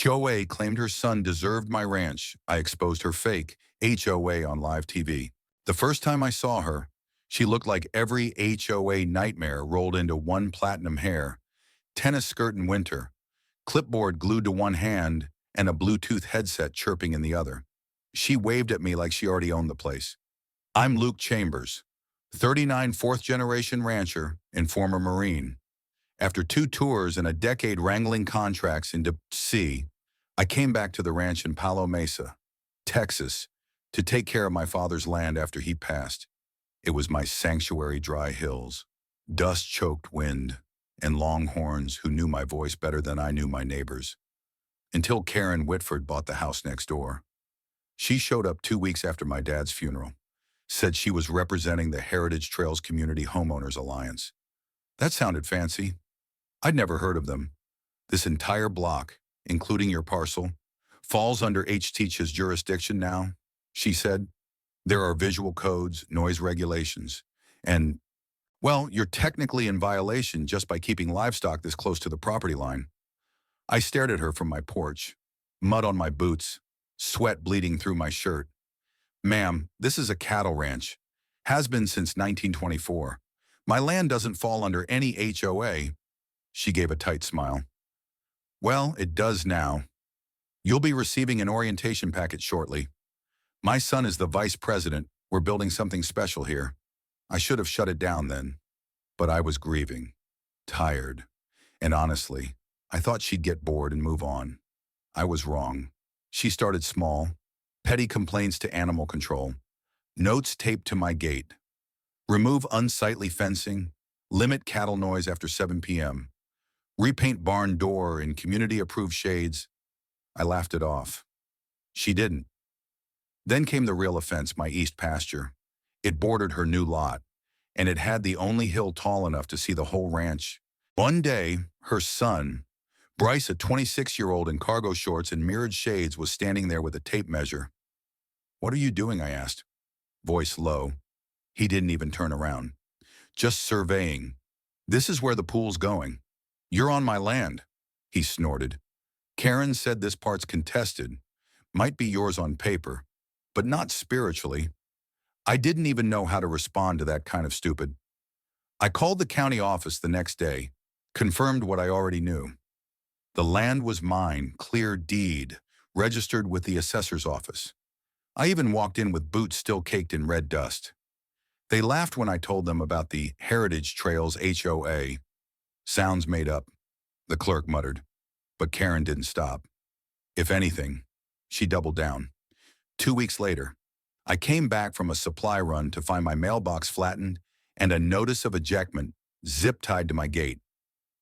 HOA claimed her son deserved my ranch. I exposed her fake HOA on live TV. The first time I saw her, she looked like every HOA nightmare rolled into one: platinum hair, tennis skirt in winter, clipboard glued to one hand, and a Bluetooth headset chirping in the other. She waved at me like she already owned the place. I'm Luke Chambers, 39 fourth-generation rancher and former Marine. After 2 tours and a decade wrangling contracts in D.C., I came back to the ranch in Palo Mesa, Texas, to take care of my father's land after he passed. It was my sanctuary: dry hills, dust-choked wind, and longhorns who knew my voice better than I knew my neighbors. Until Karen Whitford bought the house next door. She showed up 2 weeks after my dad's funeral, said she was representing the Heritage Trails Community Homeowners Alliance. That sounded fancy. I'd never heard of them. This entire block, including your parcel, falls under HTCH's jurisdiction now, she said. There are visual codes, noise regulations, and, well, you're technically in violation just by keeping livestock this close to the property line. I stared at her from my porch, mud on my boots, sweat bleeding through my shirt. Ma'am, this is a cattle ranch. Has been since 1924. My land doesn't fall under any HOA. She gave a tight smile. Well, it does now. You'll be receiving an orientation packet shortly. My son is the vice president. We're building something special here. I should have shut it down then. But I was grieving, tired, and honestly, I thought she'd get bored and move on. I was wrong. She started small: petty complaints to animal control, notes taped to my gate, remove unsightly fencing, limit cattle noise after 7 p.m., repaint barn door in community-approved shades. I laughed it off. She didn't. Then came the real offense: my east pasture. It bordered her new lot, and it had the only hill tall enough to see the whole ranch. One day, her son, Bryce, a 26-year-old in cargo shorts and mirrored shades, was standing there with a tape measure. What are you doing? I asked, voice low. He didn't even turn around. Just surveying. This is where the pool's going. You're on my land, he snorted. Karen said this part's contested. Might be yours on paper, but not spiritually. I didn't even know how to respond to that kind of stupid. I called the county office the next day, confirmed what I already knew. The land was mine, clear deed, registered with the assessor's office. I even walked in with boots still caked in red dust. They laughed when I told them about the Heritage Trails HOA. Sounds made up, the clerk muttered. But Karen didn't stop. If anything, she doubled down. 2 weeks later, I came back from a supply run to find my mailbox flattened and a notice of ejectment zip-tied to my gate.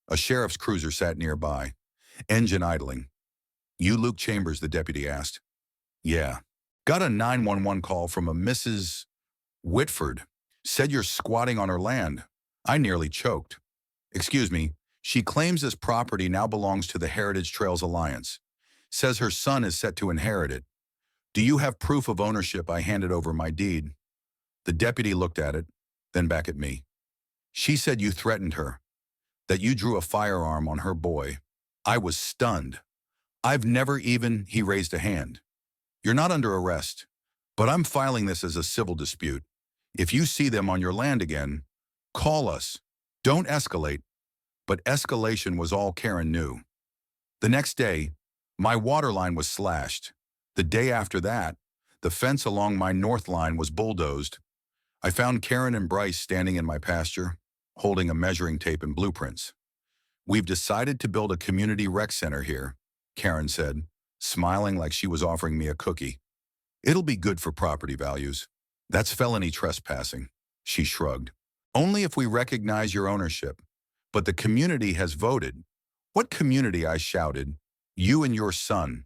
A sheriff's cruiser sat nearby, engine idling. You Luke Chambers? The deputy asked. Yeah. Got a 911 call from a Mrs. Whitford. Said you're squatting on her land. I nearly choked. Excuse me, she claims this property now belongs to the Heritage Trails Alliance. Says her son is set to inherit it. Do you have proof of ownership? I handed over my deed. The deputy looked at it, then back at me. She said you threatened her, that you drew a firearm on her boy. I was stunned. I've never even— He raised a hand. You're not under arrest, but I'm filing this as a civil dispute. If you see them on your land again, call us. Don't escalate. But escalation was all Karen knew. The next day, my water line was slashed. The day after that, the fence along my north line was bulldozed. I found Karen and Bryce standing in my pasture, holding a measuring tape and blueprints. We've decided to build a community rec center here, Karen said, smiling like she was offering me a cookie. It'll be good for property values. That's felony trespassing, she shrugged. Only if we recognize your ownership. But the community has voted. What community? I shouted. You and your son.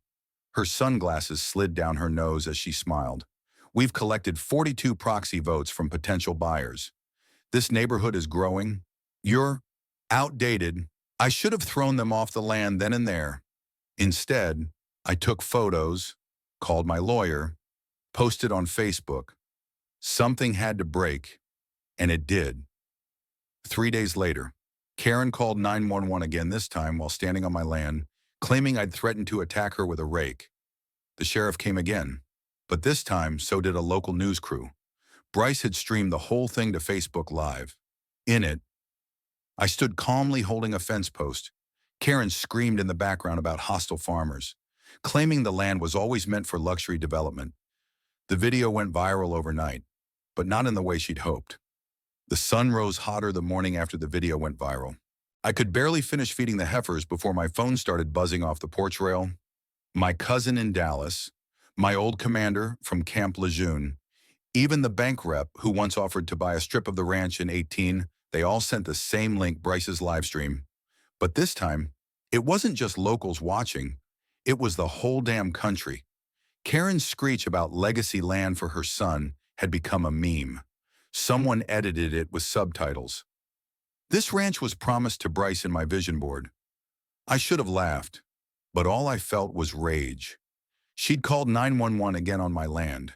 Her sunglasses slid down her nose as she smiled. We've collected 42 proxy votes from potential buyers. This neighborhood is growing. You're outdated. I should have thrown them off the land then and there. Instead, I took photos, called my lawyer, posted on Facebook. Something had to break, and it did. 3 days later, Karen called 911 again, this time while standing on my land, claiming I'd threatened to attack her with a rake. The sheriff came again, but this time so did a local news crew. Bryce had streamed the whole thing to Facebook Live. In it, I stood calmly holding a fence post. Karen screamed in the background about hostile farmers, claiming the land was always meant for luxury development. The video went viral overnight, but not in the way she'd hoped. The sun rose hotter the morning after the video went viral. I could barely finish feeding the heifers before my phone started buzzing off the porch rail. My cousin in Dallas, my old commander from Camp Lejeune, even the bank rep who once offered to buy a strip of the ranch in 18, they all sent the same link, Bryce's live stream. But this time, it wasn't just locals watching, it was the whole damn country. Karen's screech about legacy land for her son had become a meme. Someone edited it with subtitles. This ranch was promised to Bryce in my vision board. I should have laughed, but all I felt was rage. She'd called 911 again on my land.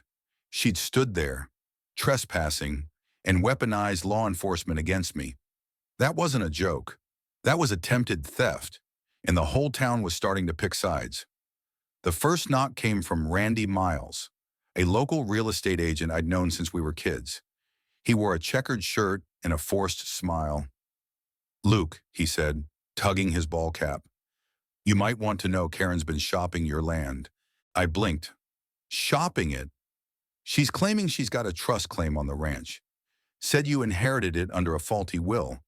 She'd stood there, trespassing, and weaponized law enforcement against me. That wasn't a joke. That was attempted theft, and the whole town was starting to pick sides. The first knock came from Randy Miles, a local real estate agent I'd known since we were kids. He wore a checkered shirt and a forced smile. "Luke," he said, tugging his ball cap, "you might want to know Karen's been shopping your land." I blinked. Shopping it? She's claiming she's got a trust claim on the ranch. Said you inherited it under a faulty will.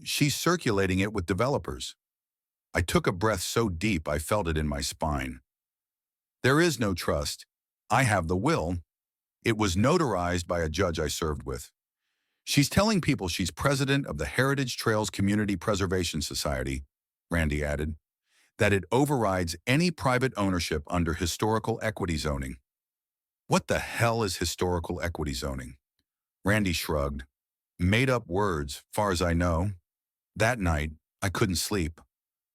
She's circulating it with developers. I took a breath so deep I felt it in my spine. There is no trust. I have the will. It was notarized by a judge I served with. She's telling people she's president of the Heritage Trails Community Preservation Society, Randy added, that it overrides any private ownership under historical equity zoning. What the hell is historical equity zoning? Randy shrugged. Made up words, far as I know. That night, I couldn't sleep.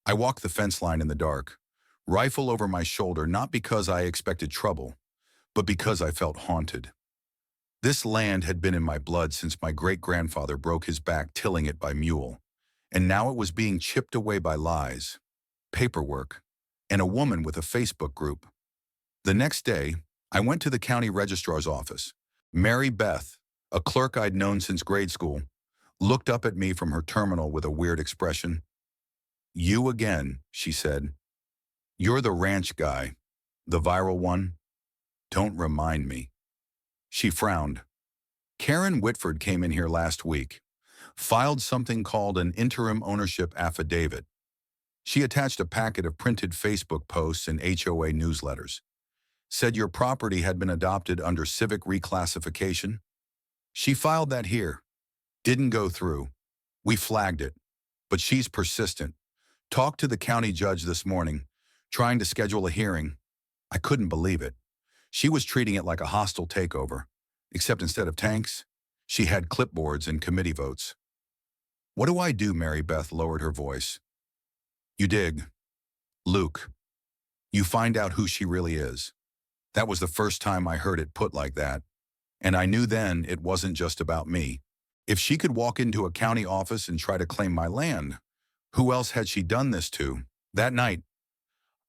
I walked the fence line in the dark, rifle over my shoulder, not because I expected trouble, but because I felt haunted. This land had been in my blood since my great-grandfather broke his back tilling it by mule, and now it was being chipped away by lies, paperwork, and a woman with a Facebook group. The next day, I went to the county registrar's office. Mary Beth, a clerk I'd known since grade school, looked up at me from her terminal with a weird expression. "You again," she said. "You're the ranch guy, the viral one? Don't remind me." She frowned. "Karen Whitford came in here last week, filed something called an interim ownership affidavit. She attached a packet of printed Facebook posts and HOA newsletters. Said your property had been adopted under civic reclassification. She filed that here. Didn't go through. We flagged it. But she's persistent. Talked to the county judge this morning, trying to schedule a hearing. I couldn't believe it. She was treating it like a hostile takeover, except instead of tanks, she had clipboards and committee votes." "What do I do?" Mary Beth lowered her voice. "You dig. Luke. You find out who she really is." That was the first time I heard it put like that, and I knew then it wasn't just about me. If she could walk into a county office and try to claim my land, who else had she done this to? That night,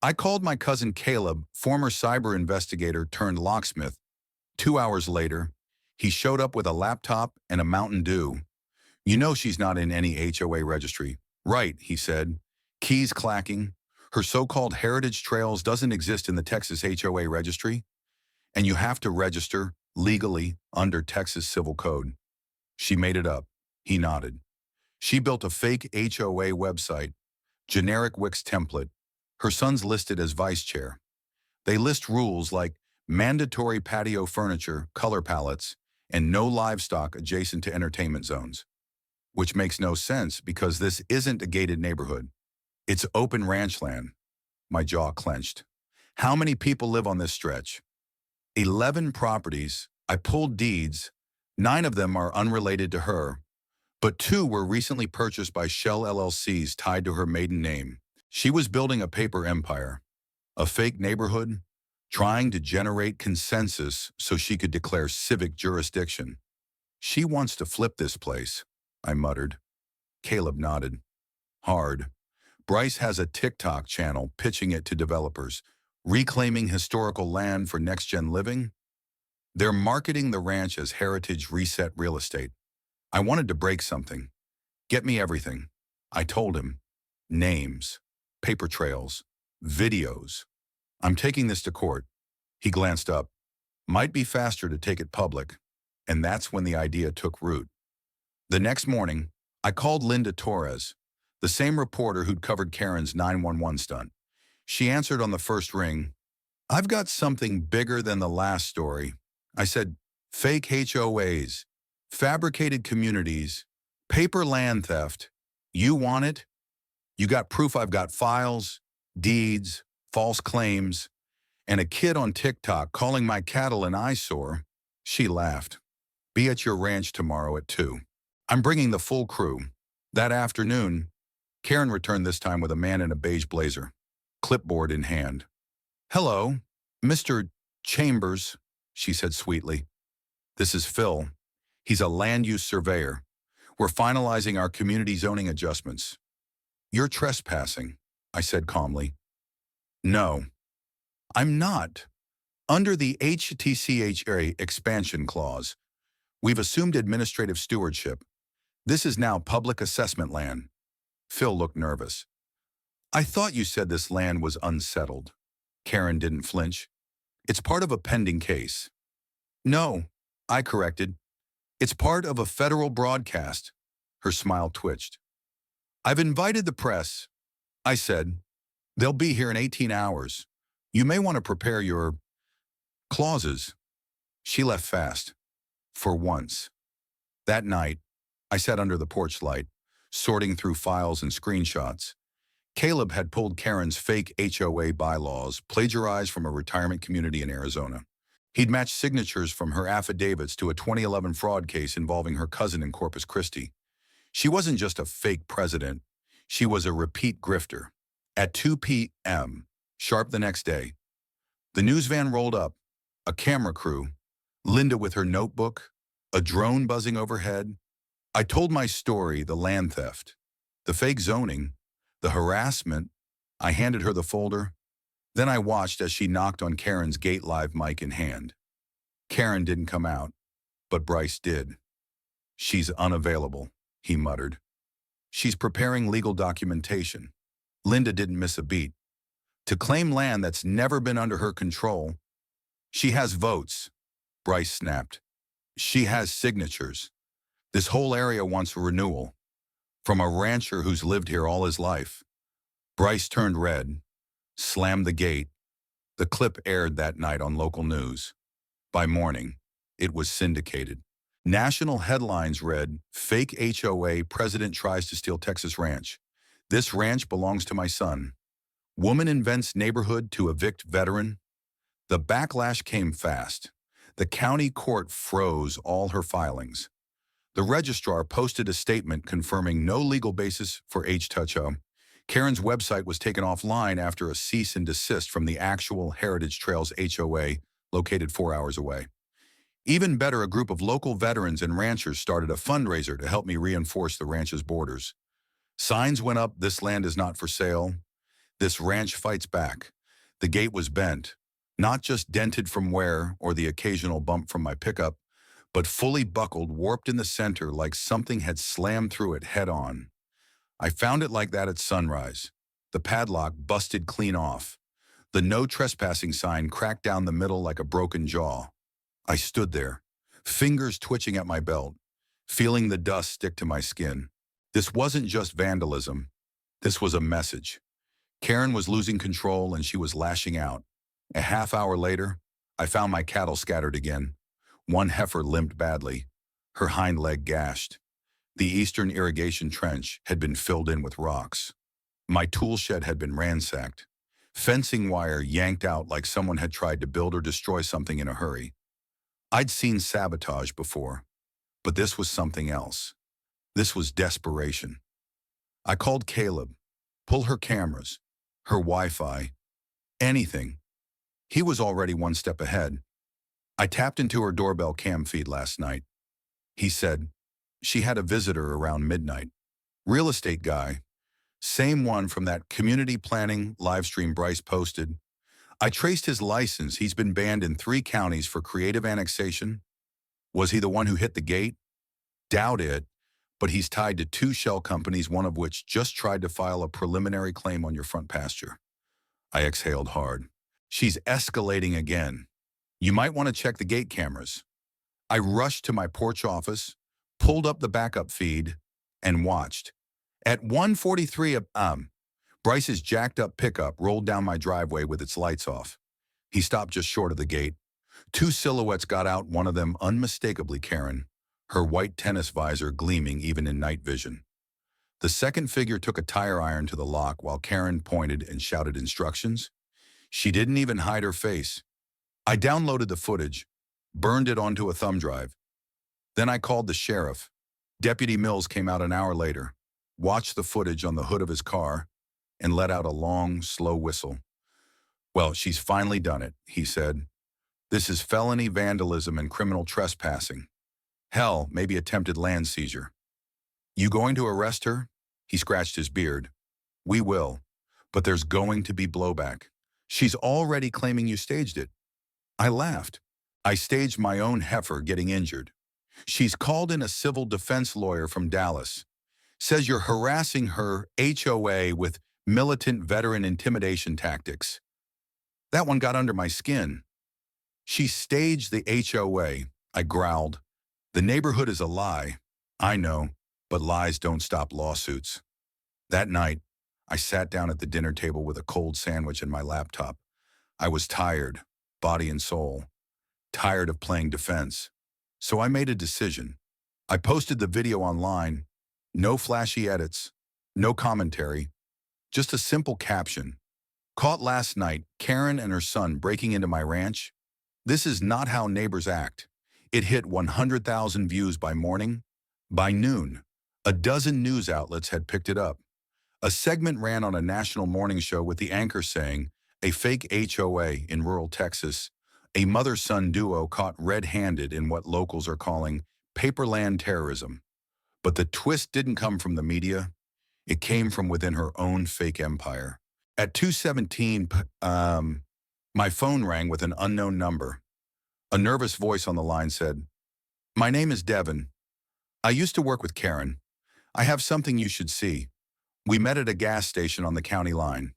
I called my cousin Caleb, former cyber investigator turned locksmith. 2 hours later, he showed up with a laptop and a Mountain Dew. "You know she's not in any HOA registry." "Right," he said, keys clacking. "Her so-called Heritage Trails doesn't exist in the Texas HOA registry, and you have to register legally under Texas Civil Code." She made it up. He nodded. She built a fake HOA website, generic Wix template. Her son's listed as vice chair. They list rules like mandatory patio furniture, color palettes, and no livestock adjacent to entertainment zones. Which makes no sense because this isn't a gated neighborhood. It's open ranch land. My jaw clenched. How many people live on this stretch? 11 properties. I pulled deeds. 9 of them are unrelated to her, but 2 were recently purchased by Shell LLCs tied to her maiden name. She was building a paper empire, a fake neighborhood, trying to generate consensus so she could declare civic jurisdiction. "She wants to flip this place," I muttered. Caleb nodded. "Hard. Bryce has a TikTok channel pitching it to developers, reclaiming historical land for next-gen living. They're marketing the ranch as heritage reset real estate. I wanted to break something. Get me everything. I told him. Names, paper trails, videos. I'm taking this to court. He glanced up. Might be faster to take it public. And that's when the idea took root. The next morning, I called Linda Torres, the same reporter who'd covered Karen's 911 stunt. She answered on the first ring. I've got something bigger than the last story. I said, fake HOAs, fabricated communities, paper land theft. You want it? You got proof I've got files, deeds, false claims, and a kid on TikTok calling my cattle an eyesore. She laughed. Be at your ranch tomorrow at 2. I'm bringing the full crew. That afternoon, Karen returned this time with a man in a beige blazer, clipboard in hand. Hello, Mr. Chambers, she said sweetly. This is Phil. He's a land use surveyor. We're finalizing our community zoning adjustments. You're trespassing, I said calmly. No, I'm not. Under the HTCHA expansion clause, we've assumed administrative stewardship. This is now public assessment land. Phil looked nervous. I thought you said this land was unsettled. Karen didn't flinch. It's part of a pending case. No, I corrected. It's part of a federal broadcast. Her smile twitched. I've invited the press, I said. They'll be here in 18 hours. You may want to prepare your clauses. She left fast. For once. That night, I sat under the porch light, sorting through files and screenshots. Caleb had pulled Karen's fake HOA bylaws, plagiarized from a retirement community in Arizona. He'd matched signatures from her affidavits to a 2011 fraud case involving her cousin in Corpus Christi. She wasn't just a fake president. She was a repeat grifter. At 2 p.m., sharp the next day, the news van rolled up, a camera crew, Linda with her notebook, a drone buzzing overhead. I told my story, the land theft, the fake zoning, the harassment. I handed her the folder. Then I watched as she knocked on Karen's gate live mic in hand. Karen didn't come out, but Bryce did. She's unavailable, he muttered. She's preparing legal documentation. Linda didn't miss a beat. To claim land that's never been under her control. She has votes, Bryce snapped. She has signatures. This whole area wants a renewal. From a rancher who's lived here all his life. Bryce turned red, slammed the gate. The clip aired that night on local news. By morning, it was syndicated. National headlines read, Fake HOA, President tries to steal Texas ranch. This ranch belongs to my son. Woman invents neighborhood to evict veteran. The backlash came fast. The county court froze all her filings. The registrar posted a statement confirming no legal basis for HOA. Karen's website was taken offline after a cease and desist from the actual Heritage Trails HOA located 4 hours away. Even better, a group of local veterans and ranchers started a fundraiser to help me reinforce the ranch's borders. Signs went up, this land is not for sale. This ranch fights back. The gate was bent, not just dented from wear or the occasional bump from my pickup, but fully buckled, warped in the center like something had slammed through it head on. I found it like that at sunrise. The padlock busted clean off. The no trespassing sign cracked down the middle like a broken jaw. I stood there, fingers twitching at my belt, feeling the dust stick to my skin. This wasn't just vandalism. This was a message. Karen was losing control and she was lashing out. A half hour later, I found my cattle scattered again. One heifer limped badly, her hind leg gashed. The eastern irrigation trench had been filled in with rocks. My tool shed had been ransacked. Fencing wire yanked out like someone had tried to build or destroy something in a hurry. I'd seen sabotage before, but this was something else. This was desperation. I called Caleb. Pull her cameras, her Wi-Fi, anything. He was already one step ahead. I tapped into her doorbell cam feed last night. He said, she had a visitor around midnight. Real estate guy. Same one from that community planning live stream Bryce posted. I traced his license. He's been banned in 3 counties for creative annexation. Was he the one who hit the gate? Doubt it, but he's tied to 2 shell companies, one of which just tried to file a preliminary claim on your front pasture. I exhaled hard. She's escalating again. You might want to check the gate cameras. I rushed to my porch office, pulled up the backup feed, and watched. At 1:43 Bryce's jacked up pickup rolled down my driveway with its lights off. He stopped just short of the gate. 2 silhouettes got out, one of them unmistakably Karen, her white tennis visor gleaming even in night vision. The second figure took a tire iron to the lock while Karen pointed and shouted instructions. She didn't even hide her face. I downloaded the footage, burned it onto a thumb drive. Then I called the sheriff. Deputy Mills came out an hour later, watched the footage on the hood of his car, and let out a long, slow whistle. Well, she's finally done it, he said. This is felony vandalism and criminal trespassing. Hell, maybe attempted land seizure. You going to arrest her? He scratched his beard. We will, but there's going to be blowback. She's already claiming you staged it. I laughed. I staged my own heifer getting injured. She's called in a civil defense lawyer from Dallas. Says you're harassing her HOA with militant veteran intimidation tactics. That one got under my skin. She staged the HOA, I growled. The neighborhood is a lie. I know, but lies don't stop lawsuits. That night, I sat down at the dinner table with a cold sandwich and my laptop. I was tired, body and soul, tired of playing defense. So I made a decision. I posted the video online. No flashy edits, no commentary, just a simple caption. Caught last night, Karen and her son breaking into my ranch. This is not how neighbors act. It hit 100,000 views by morning. By noon, a dozen news outlets had picked it up. A segment ran on a national morning show with the anchor saying, a fake HOA in rural Texas, a mother-son duo caught red-handed in what locals are calling paperland terrorism. But the twist didn't come from the media. It came from within her own fake empire. At 2:17, my phone rang with an unknown number. A nervous voice on the line said, "My name is Devin. I used to work with Karen. I have something you should see. We met at a gas station on the county line."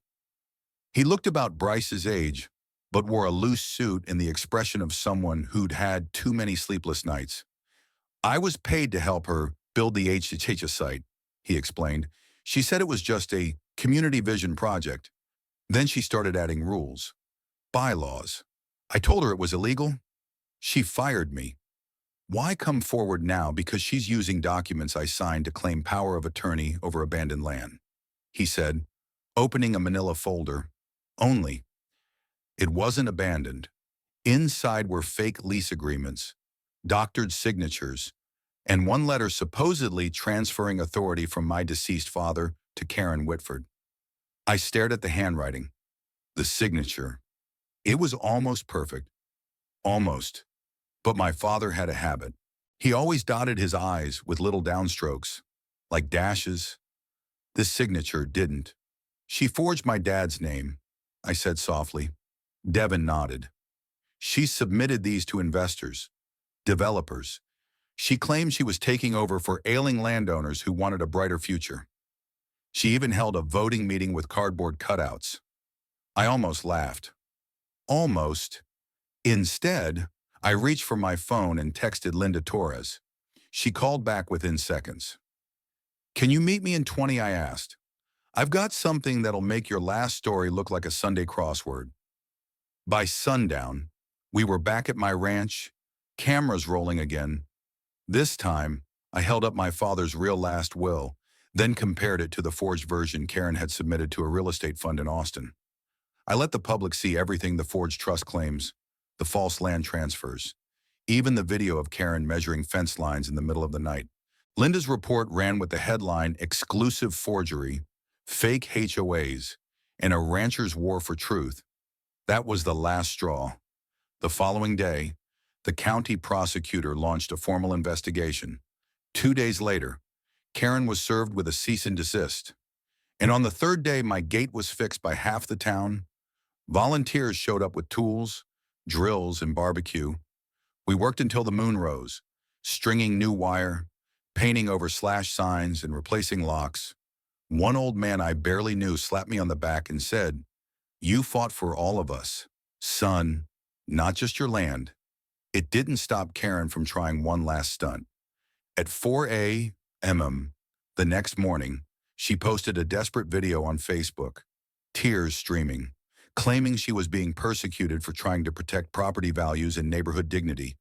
He looked about Bryce's age, but wore a loose suit and the expression of someone who'd had too many sleepless nights. I was paid to help her build the HHH site, he explained. She said it was just a community vision project. Then she started adding rules, bylaws. I told her it was illegal. She fired me. Why come forward now? Because she's using documents I signed to claim power of attorney over abandoned land, he said, opening a manila folder. Only. It wasn't abandoned. Inside were fake lease agreements, doctored signatures, and one letter supposedly transferring authority from my deceased father to Karen Whitford. I stared at the handwriting, the signature. It was almost perfect. Almost. But my father had a habit. He always dotted his I's with little downstrokes, like dashes. This signature didn't. She forged my dad's name, I said softly. Devin nodded. She submitted these to investors, developers. She claimed she was taking over for ailing landowners who wanted a brighter future. She even held a voting meeting with cardboard cutouts. I almost laughed. Almost. Instead, I reached for my phone and texted Linda Torres. She called back within seconds. Can you meet me in 20? I asked. I've got something that'll make your last story look like a Sunday crossword. By sundown, we were back at my ranch, cameras rolling again. This time, I held up my father's real last will, then compared it to the forged version Karen had submitted to a real estate fund in Austin. I let the public see everything: the forged trust claims, the false land transfers, even the video of Karen measuring fence lines in the middle of the night. Linda's report ran with the headline, "Exclusive Forgery, Fake HOAs, and a Rancher's War for Truth." That was the last straw. The following day, the county prosecutor launched a formal investigation. 2 days later, Karen was served with a cease and desist. And on the third day, my gate was fixed by half the town. Volunteers showed up with tools, drills, and barbecue. We worked until the moon rose, stringing new wire, painting over slash signs, and replacing locks. One old man I barely knew slapped me on the back and said, "You fought for all of us, son, not just your land." It didn't stop Karen from trying one last stunt. At 4 a.m. the next morning, she posted a desperate video on Facebook, tears streaming, claiming she was being persecuted for trying to protect property values and neighborhood dignity.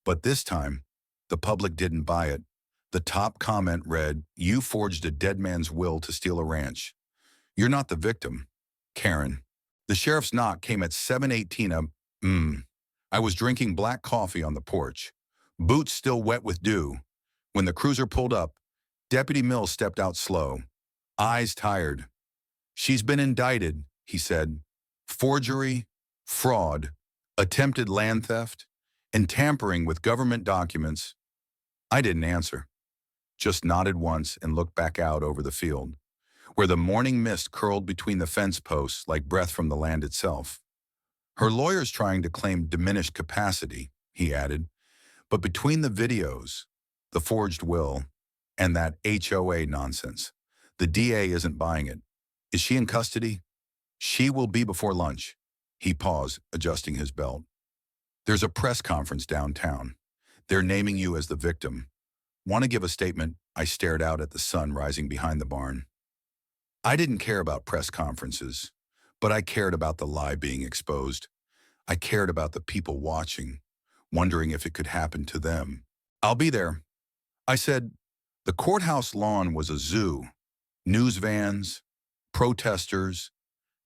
But this time, the public didn't buy it. The top comment read, "You forged a dead man's will to steal a ranch. You're not the victim, Karen." The sheriff's knock came at 7:18 a.m. I was drinking black coffee on the porch, boots still wet with dew. When the cruiser pulled up, Deputy Mills stepped out slow, eyes tired. "She's been indicted," he said. "Forgery, fraud, attempted land theft, and tampering with government documents." I didn't answer, just nodded once and looked back out over the field, where the morning mist curled between the fence posts like breath from the land itself. "Her lawyer's trying to claim diminished capacity," he added. "But between the videos, the forged will, and that HOA nonsense, the DA isn't buying it. Is she in custody?" "She will be before lunch." He paused, adjusting his belt. "There's a press conference downtown. They're naming you as the victim. Want to give a statement?" I stared out at the sun rising behind the barn. I didn't care about press conferences, but I cared about the lie being exposed. I cared about the people watching, wondering if it could happen to them. "I'll be there," I said. The courthouse lawn was a zoo. News vans, protesters,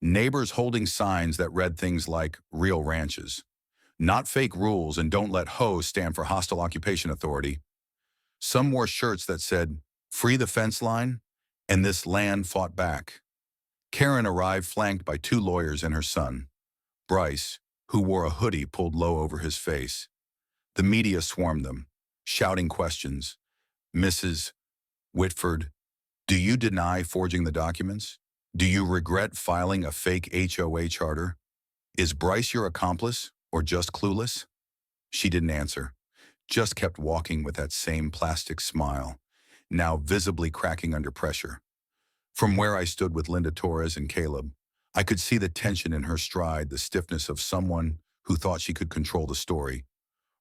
neighbors holding signs that read things like "Real Ranches," "Not Fake Rules," and "Don't Let HO stand for Hostile Occupation Authority." Some wore shirts that said, "Free the fence line," and "This land fought back." Karen arrived flanked by two lawyers and her son, Bryce, who wore a hoodie pulled low over his face. The media swarmed them, shouting questions. "Mrs. Whitford, do you deny forging the documents? Do you regret filing a fake HOA charter? Is Bryce your accomplice or just clueless?" She didn't answer, just kept walking with that same plastic smile, now visibly cracking under pressure. From where I stood with Linda Torres and Caleb, I could see the tension in her stride, the stiffness of someone who thought she could control the story,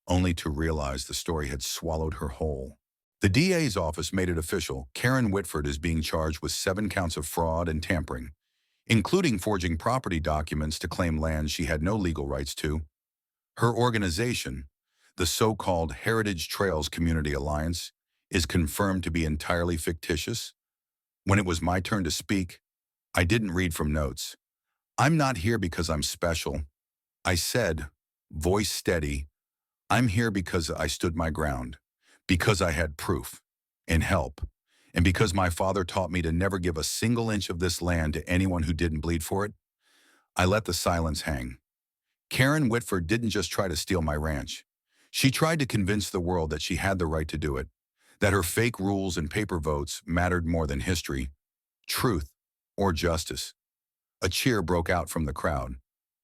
only to realize the story had swallowed her whole. The DA's office made it official. Karen Whitford is being charged with 7 counts of fraud and tampering, including forging property documents to claim land she had no legal rights to. Her organization, the so-called Heritage Trails Community Alliance, is confirmed to be entirely fictitious. When it was my turn to speak, I didn't read from notes. "I'm not here because I'm special," I said, voice steady. "I'm here because I stood my ground, because I had proof and help, and because my father taught me to never give a single inch of this land to anyone who didn't bleed for it." I let the silence hang. Karen Whitford didn't just try to steal my ranch. She tried to convince the world that she had the right to do it, that her fake rules and paper votes mattered more than history, truth, or justice. A cheer broke out from the crowd,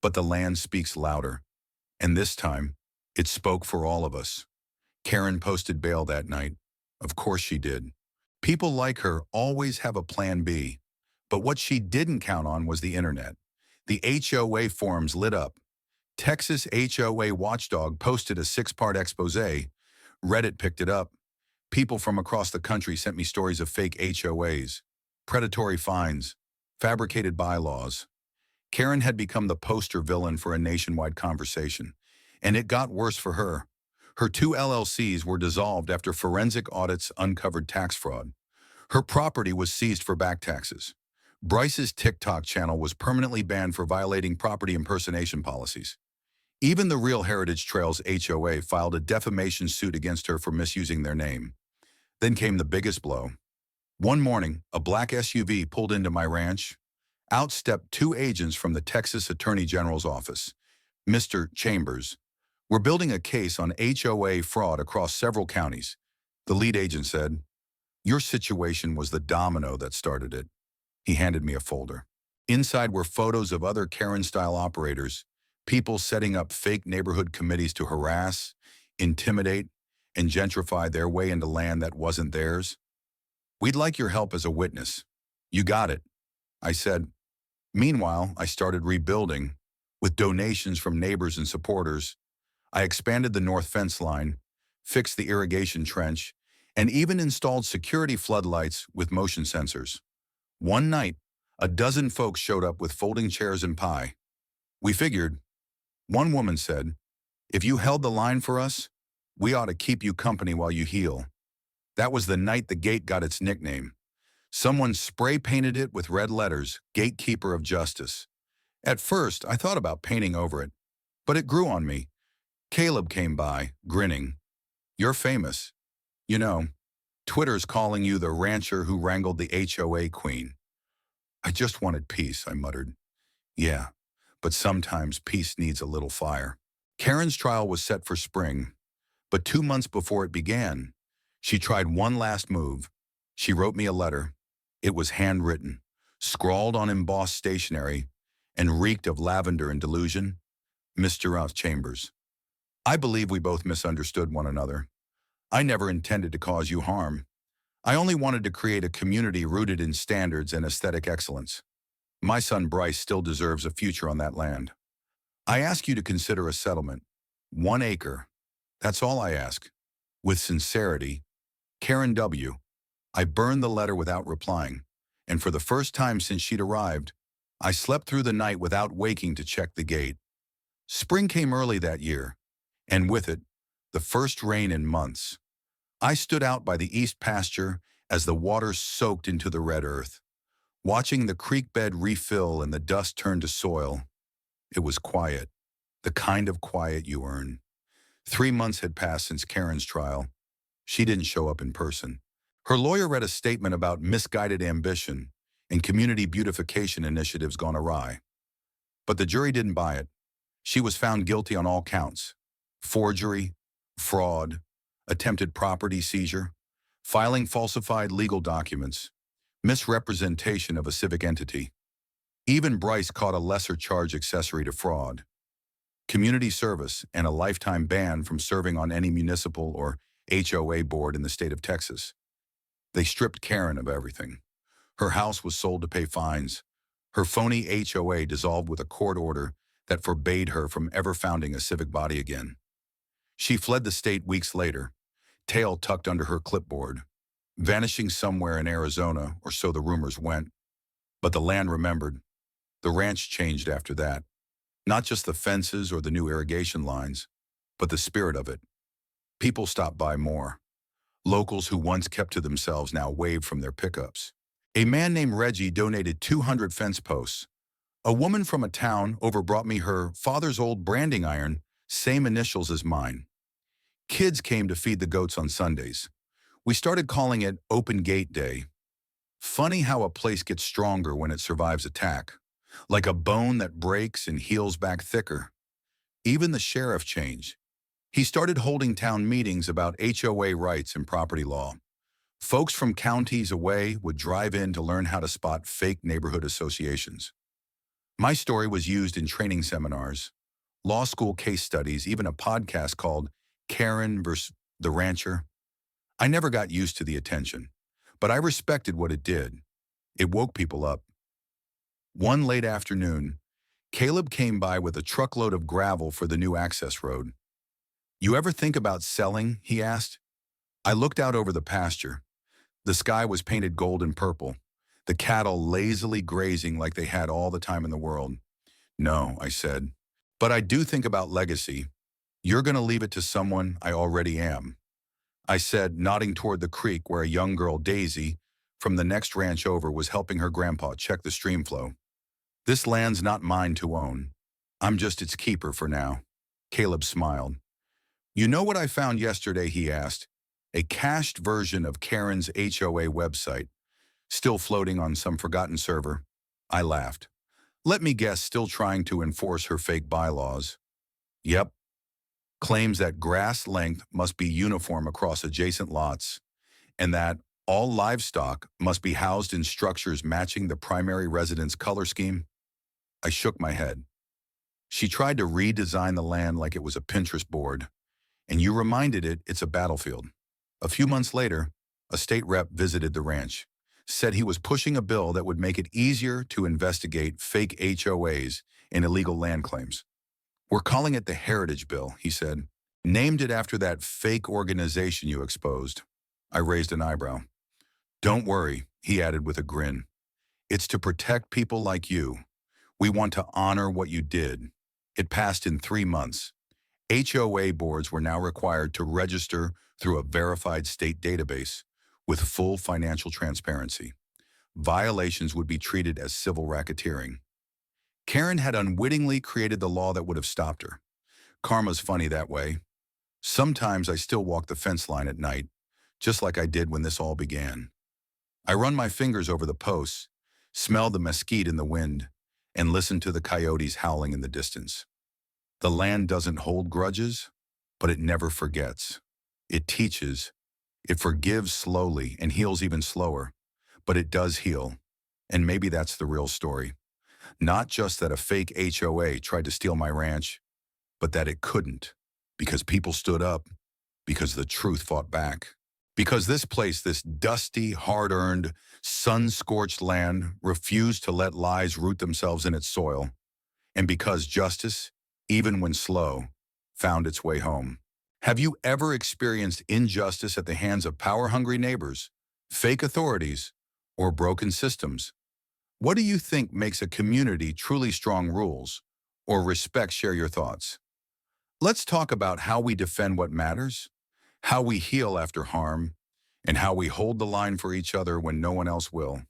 but the land speaks louder. And this time, it spoke for all of us. Karen posted bail that night. Of course she did. People like her always have a plan B. But what she didn't count on was the internet. The HOA forums lit up. Texas HOA Watchdog posted a 6-part expose. Reddit picked it up. People from across the country sent me stories of fake HOAs, predatory fines, fabricated bylaws. Karen had become the poster villain for a nationwide conversation, and it got worse for her. Her 2 LLCs were dissolved after forensic audits uncovered tax fraud. Her property was seized for back taxes. Bryce's TikTok channel was permanently banned for violating property impersonation policies. Even the Real Heritage Trails HOA filed a defamation suit against her for misusing their name. Then came the biggest blow. One morning, a black SUV pulled into my ranch. Out stepped 2 agents from the Texas Attorney General's office. "Mr. Chambers, we're building a case on HOA fraud across several counties," the lead agent said. "Your situation was the domino that started it." He handed me a folder. Inside were photos of other Karen-style operators, people setting up fake neighborhood committees to harass, intimidate, and gentrify their way into land that wasn't theirs. We'd like your help as a witness. You got it, I said. Meanwhile, I started rebuilding. With donations from neighbors and supporters, I expanded the north fence line, fixed the irrigation trench, and even installed security floodlights with motion sensors. One night, a dozen folks showed up with folding chairs and pie. We figured, one woman said, if you held the line for us, we ought to keep you company while you heal. That was the night the gate got its nickname. Someone spray-painted it with red letters, Gatekeeper of Justice. At first, I thought about painting over it, but it grew on me. Caleb came by, grinning. You're famous. You know, Twitter's calling you the rancher who wrangled the HOA queen. I just wanted peace, I muttered. Yeah, but sometimes peace needs a little fire. Karen's trial was set for spring, but 2 months before it began, she tried one last move. She wrote me a letter. It was handwritten, scrawled on embossed stationery, and reeked of lavender and delusion. Mr. Chambers, I believe we both misunderstood one another. I never intended to cause you harm. I only wanted to create a community rooted in standards and aesthetic excellence. My son Bryce still deserves a future on that land. I ask you to consider a settlement. 1 acre. That's all I ask. With sincerity, Karen W. I burned the letter without replying, and for the first time since she'd arrived, I slept through the night without waking to check the gate. Spring came early that year, and with it, the first rain in months. I stood out by the east pasture as the water soaked into the red earth, watching the creek bed refill and the dust turn to soil. It was quiet, the kind of quiet you earn. 3 months had passed since Karen's trial. She didn't show up in person. Her lawyer read a statement about misguided ambition and community beautification initiatives gone awry. But the jury didn't buy it. She was found guilty on all counts: forgery, fraud, attempted property seizure, filing falsified legal documents, misrepresentation of a civic entity. Even Bryce caught a lesser charge accessory to fraud: community service and a lifetime ban from serving on any municipal or HOA board in the state of Texas. They stripped Karen of everything. Her house was sold to pay fines. Her phony HOA dissolved with a court order that forbade her from ever founding a civic body again. She fled the state weeks later, tail tucked under her clipboard, vanishing somewhere in Arizona, or so the rumors went. But the land remembered. The ranch changed after that. Not just the fences or the new irrigation lines, but the spirit of it. People stopped by more. Locals who once kept to themselves now waved from their pickups. A man named Reggie donated 200 fence posts. A woman from a town overbrought me her father's old branding iron, same initials as mine. Kids came to feed the goats on Sundays. We started calling it Open Gate Day. Funny how a place gets stronger when it survives attack, like a bone that breaks and heals back thicker. Even the sheriff changed. He started holding town meetings about HOA rights and property law. Folks from counties away would drive in to learn how to spot fake neighborhood associations. My story was used in training seminars, law school case studies, even a podcast called Karen vs. the Rancher. I never got used to the attention, but I respected what it did. It woke people up. One late afternoon, Caleb came by with a truckload of gravel for the new access road. You ever think about selling? He asked. I looked out over the pasture. The sky was painted gold and purple, the cattle lazily grazing like they had all the time in the world. No, I said, but I do think about legacy. You're going to leave it to someone I already am. I said, nodding toward the creek where a young girl, Daisy, from the next ranch over was helping her grandpa check the stream flow. This land's not mine to own. I'm just its keeper for now. Caleb smiled. You know what I found yesterday, he asked. A cached version of Karen's HOA website, still floating on some forgotten server. I laughed. Let me guess, still trying to enforce her fake bylaws. Yep. Claims that grass length must be uniform across adjacent lots, and that All livestock must be housed in structures matching the primary residence color scheme. I shook my head. She tried to redesign the land like it was a Pinterest board, and you reminded it it's a battlefield. A few months later, a state rep visited the ranch, said he was pushing a bill that would make it easier to investigate fake HOAs and illegal land claims. We're calling it the Heritage Bill, he said. Named it after that fake organization you exposed. I raised an eyebrow. Don't worry, he added with a grin. It's to protect people like you. We want to honor what you did. It passed in 3 months. HOA boards were now required to register through a verified state database with full financial transparency. Violations would be treated as civil racketeering. Karen had unwittingly created the law that would have stopped her. Karma's funny that way. Sometimes I still walk the fence line at night, just like I did when this all began. I run my fingers over the posts, smell the mesquite in the wind, and listen to the coyotes howling in the distance. The land doesn't hold grudges, but it never forgets. It teaches. It forgives slowly and heals even slower, but it does heal. And maybe that's the real story. Not just that a fake HOA tried to steal my ranch, but that it couldn't, because people stood up, because the truth fought back. Because this place, this dusty, hard-earned, sun-scorched land, refused to let lies root themselves in its soil. And because justice, even when slow, found its way home. Have you ever experienced injustice at the hands of power-hungry neighbors, fake authorities, or broken systems? What do you think makes a community truly strong rules, or respect? Share your thoughts. Let's talk about how we defend what matters, how we heal after harm, and how we hold the line for each other when no one else will.